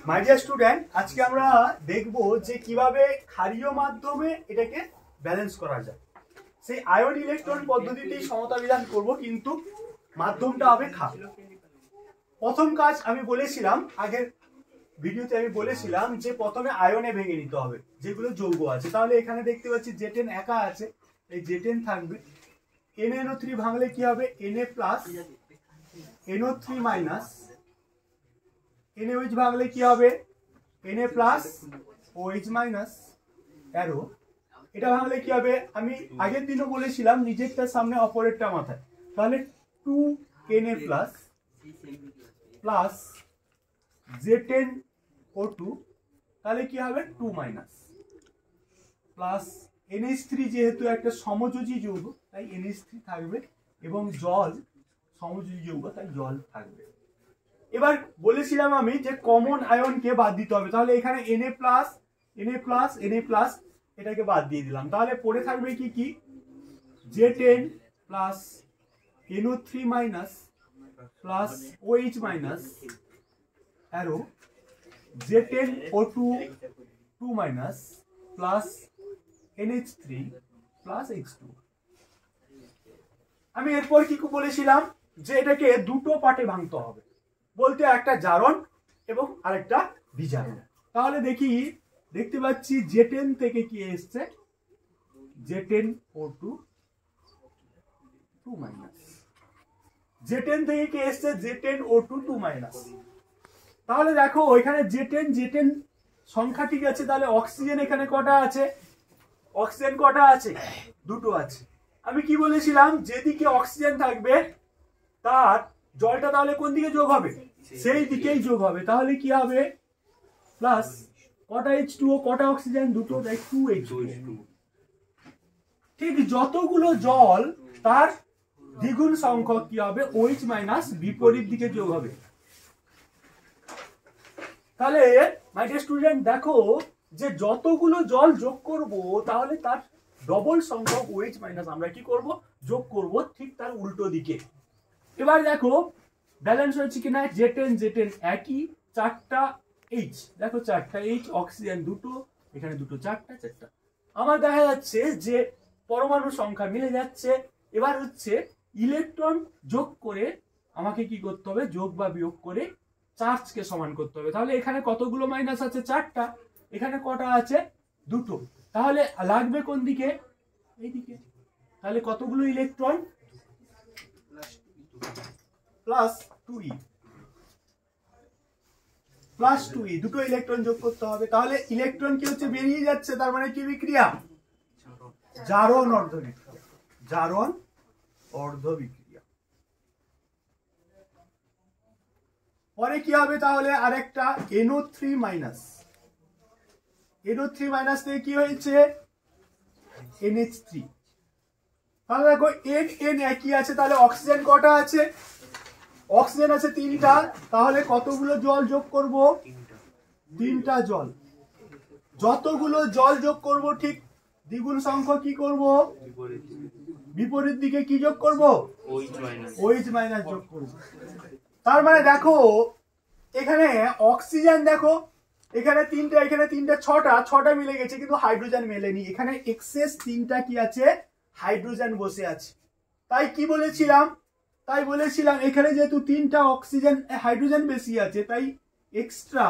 My dear student, আজকে আমরা দেখব যে কিভাবে ক্ষারীয় মাধ্যমে এটাকে ব্যালেন্স করা যায়। সেই আয়ন ইলেকট্রন পদ্ধতিতেই সমতা বিধান করব, কিন্তু মাধ্যমটা হবে ক্ষার। প্রথম কাজ আমি বলেছিলাম, আগের ভিডিওতে আমি বলেছিলাম যে প্রথমে আয়নে ভেঙে নিতে হবে যেগুলো যৌগ আছে। তাহলে এখানে দেখতে পাচ্ছি জেটেন একা আছে, এই জেটেন থাকবে। NaNO3 ভাঙলে কি হবে? Na plus NO3 minus. NaOH ভাঙলে কি হবে? Na plus OH minus arrow. এটা ভাঙলে কি হবে? আমি আগের দিনও বলেছিলাম নিজেরটার সামনে অপরেরটা মাথায়। তাহলে 2Na প্লাস প্লাস Z10O2, তাহলে কি হবে? 2 মাইনাস প্লাস NH3, যেহেতু একটা সমযোজী যৌগ তাই NH3 থাকবে, এবং জল সমযোজী যৌগ তাই জল থাকবে। এবার বলেছিলাম আমি যে কমন আয়নকে বাদ দিতে হবে। তাহলে এখানে Na plus Na plus Na plus এটাকে বাদ দিয়ে দিলাম। তাহলে পড়ে থাকবে কি কি? Z10 plus NO3 minus plus OH minus arrow Z10O2 2 minus plus NH3 plus H2। আমি এরপর কি বলেছিলাম যে এটাকে দুটো পার্টে ভাঙতে হবে, বলতে একটা জারণ এবং আরেকটা বিজারণ। তাহলে দেখতে পাচ্ছি Z10 থেকে কি এসছে? Z10O2 2 minus. Z10 থেকে কি এসছে? Z10O2 2 minus. তাহলে দেখো ওইখানে Z10 সংখ্যা ঠিক আছে, তাহলে অক্সিজেন এখানে কটা আছে? অক্সিজেন কটা আছে? দুটো আছে। আমি কি বলেছিলাম? যেদিকে অক্সিজেন থাকবে তার জলটা তাহলে কোন দিকে যোগ হবে? সেই দিকেই যোগ হবে। তাহলে কি হবে? প্লাস কটা H2O, কটা অক্সিজেন? দুটো, তাই 2H2O। ঠিক যতগুলো জল তার দ্বিগুণ সংখ্যক কি হবে? OH মাইনাস বিপরীত দিকে যোগ হবে। তাহলে মাই ডিয়ার স্টুডেন্ট দেখো যে যতগুলো জল যোগ করব তাহলে তার ডবল সংখ্যক OH মাইনাস আমরা কি করব? যোগ করব, ঠিক তার উল্টো দিকে। এবার দেখো ব্যালেন্স হয়েছে কিনা? Z10 একই, 4টা H, দেখো 4টা H, অক্সিজেন দুটো, এখানে দুটো, 4টা। আমার দেখা যাচ্ছে যে পরমাণু সংখ্যা মিলে যাচ্ছে। এবার হচ্ছে ইলেকট্রন যোগ করে আমাকে কি করতে হবে? যোগ বা বিয়োগ করে চার্জকে সমান করতে হবে। তাহলে এখানে কতগুলো মাইনাস আছে? 4টা। এখানে কটা আছে? দুটো। তাহলে লাগবে কোন দিকে? এইদিকে। তাহলে কতগুলো electron? Plus 2e plus 2e, দুটো ইলেকট্রন যোগ করতে হবে। তাহলে ইলেকট্রন কি হচ্ছে? বেরিয়ে যাচ্ছে। তার মানে কি বিক্রিয়া? জারণ অর্ধবিক্রিয়া। জারণ অর্ধবিক্রিয়া। পরে কি হবে? তাহলে আরেকটা NO3 মাইনাস। NO3 মাইনাস থেকে কি হয়েছে? NH3। তাহলে দেখো N একই আছে, তাহলে অক্সিজেন কটা আছে? অক্সিজেন আছে 3টা। তাহলে কতগুলো জল যোগ করব? 3টা জল। যতগুলো জল যোগ করব ঠিক দ্বিগুণ সংখ্যক কি করব? বিপরীত দিকে কি যোগ করব? OH মাইনাস যোগ করব। তার মানে দেখো এখানে অক্সিজেন, দেখো এখানে 3টা, এখানে 3টা, 6টা মিলে গেছে, কিন্তু হাইড্রোজেন মেলেনি। এখানে এক্সেস 3টা কি আছে? হাইড্রোজেন বসে আছে। তাই কি বলেছিলাম? তাই বলেছিলাম এখানে যেহেতু 3টা অক্সিজেন, হাইড্রোজেন বেশি আছে, তাই এক্সট্রা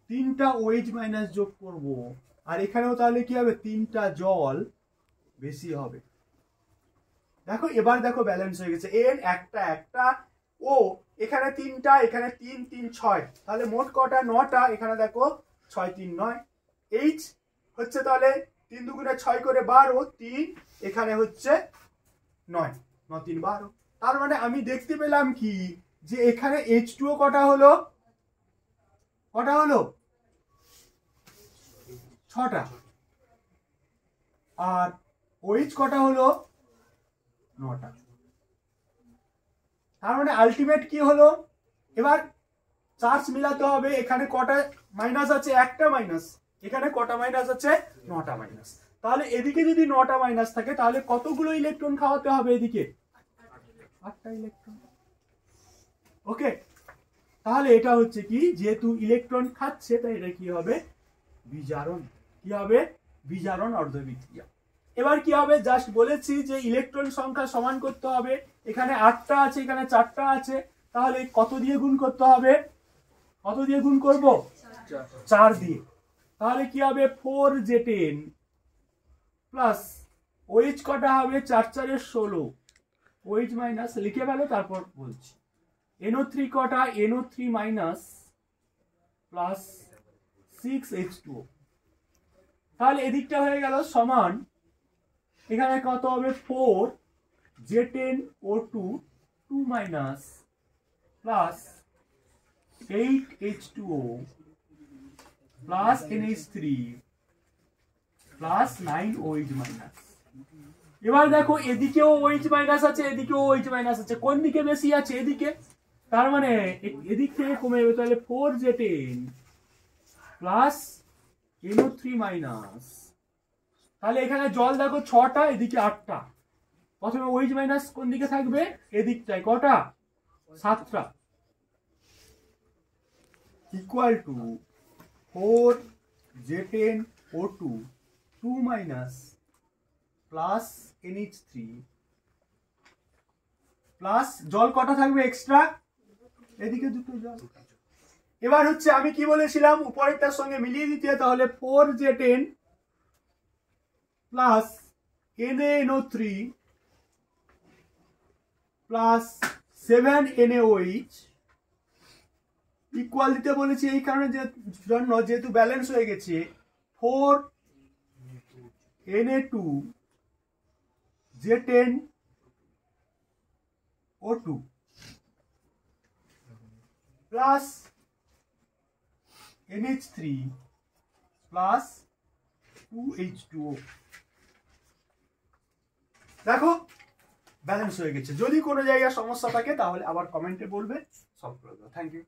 3টা OH মাইনাস যোগ করব। আর এখানেও তাহলে কি হবে? 3টা জল বেশি হবে। দেখো এবার দেখো ব্যালেন্স হয়ে গেছে। N একটা ও এখানে 3টা, এখানে 3 3 6, তাহলে মোট কটা? 9টা। এখানে দেখো 6 3 9। H হচ্ছে তাহলে 3 দুগুণে 6 করে 12, 3 এখানে হচ্ছে 9 9 3 12। তার মানে আমি দেখতে পেলাম কি যে এখানে H2O কটা হলো? কটা হলো? 6টা। আর OH কটা হলো? 9টা। তার মানে আলটিমেট কি হলো? এবার চার্জ মিলাতে হবে। এখানে কটা মাইনাস আছে? একটা মাইনাস। এখানে কটা মাইনাস আছে? 9টা মাইনাস। তাহলে এদিকে যদি 9টা মাইনাস থাকে তাহলে কতগুলো ইলেকট্রন খাওয়াতে হবে? এদিকে 8টা ইলেকট্রন। ওকে, তাহলে এটা হচ্ছে কি, যেহেতু ইলেকট্রন খাচ্ছে তাই এটা কি হবে, বিজারণ। কি হবে, বিজারণ অর্ধবিক্রিয়া। এবার কি হবে, জাস্ট বলেছি যে ইলেকট্রন সংখ্যা সমান করতে হবে। এখানে 8টা আছে, এখানে 4টা আছে, তাহলে কত দিয়ে গুণ করতে হবে, কত দিয়ে গুণ করব, 4 দিয়ে। তাহলে কি হবে, 4J10 প্লাস OH কটা হবে, 4 4 16, OH মাইনাস লিখে ফেলো, তারপর বলছি। NO3 কটা, NO3 মাইনাস প্লাস 6H2O। তাহলে এদিকটা হয়ে গেল সমান, এখানে কত হবে, 4J10O2 2 minus plus 8H2O plus NH3 plus 9OH minus. এবার দেখো এদিকেও OH মাইনাস আছে, এদিকেও OH মাইনাস আছে, কোন দিকে বেশি আছে, এদিকে। তার মানে এদিক থেকে কমে যাবে, তাহলে 4J10 প্লাস NO3 মাইনাস। তাহলে এখানে জল দেখো 6টা, এদিকে 8টা। প্রথমে OH মাইনাস কোন দিকে থাকবে, এদিকটায়, কটা, 7টা, equal to 4J10O2 2 minus plus NH3 plus জল কটা থাকবে এক্সট্রা, এদিকে দুটো জল। এবার হচ্ছে আমি কি বলেছিলাম, উপরেরটার সঙ্গে মিলিয়ে দিতে, তাহলে 4J10 plus NaNO3 plus 7NaOH equal দিতে বলেছি এই কারণে জন্য, যেহেতু ব্যালেন্স হয়ে গেছে, 4Na2J10O2 plus NH3 plus 2H2O। দেখো ব্যালেন্স হয়ে গেছে। যদি কোনো জায়গায় সমস্যা থাকে তাহলে আবার কমেন্টে বলবে, সলভ করে দেবো। Thank you.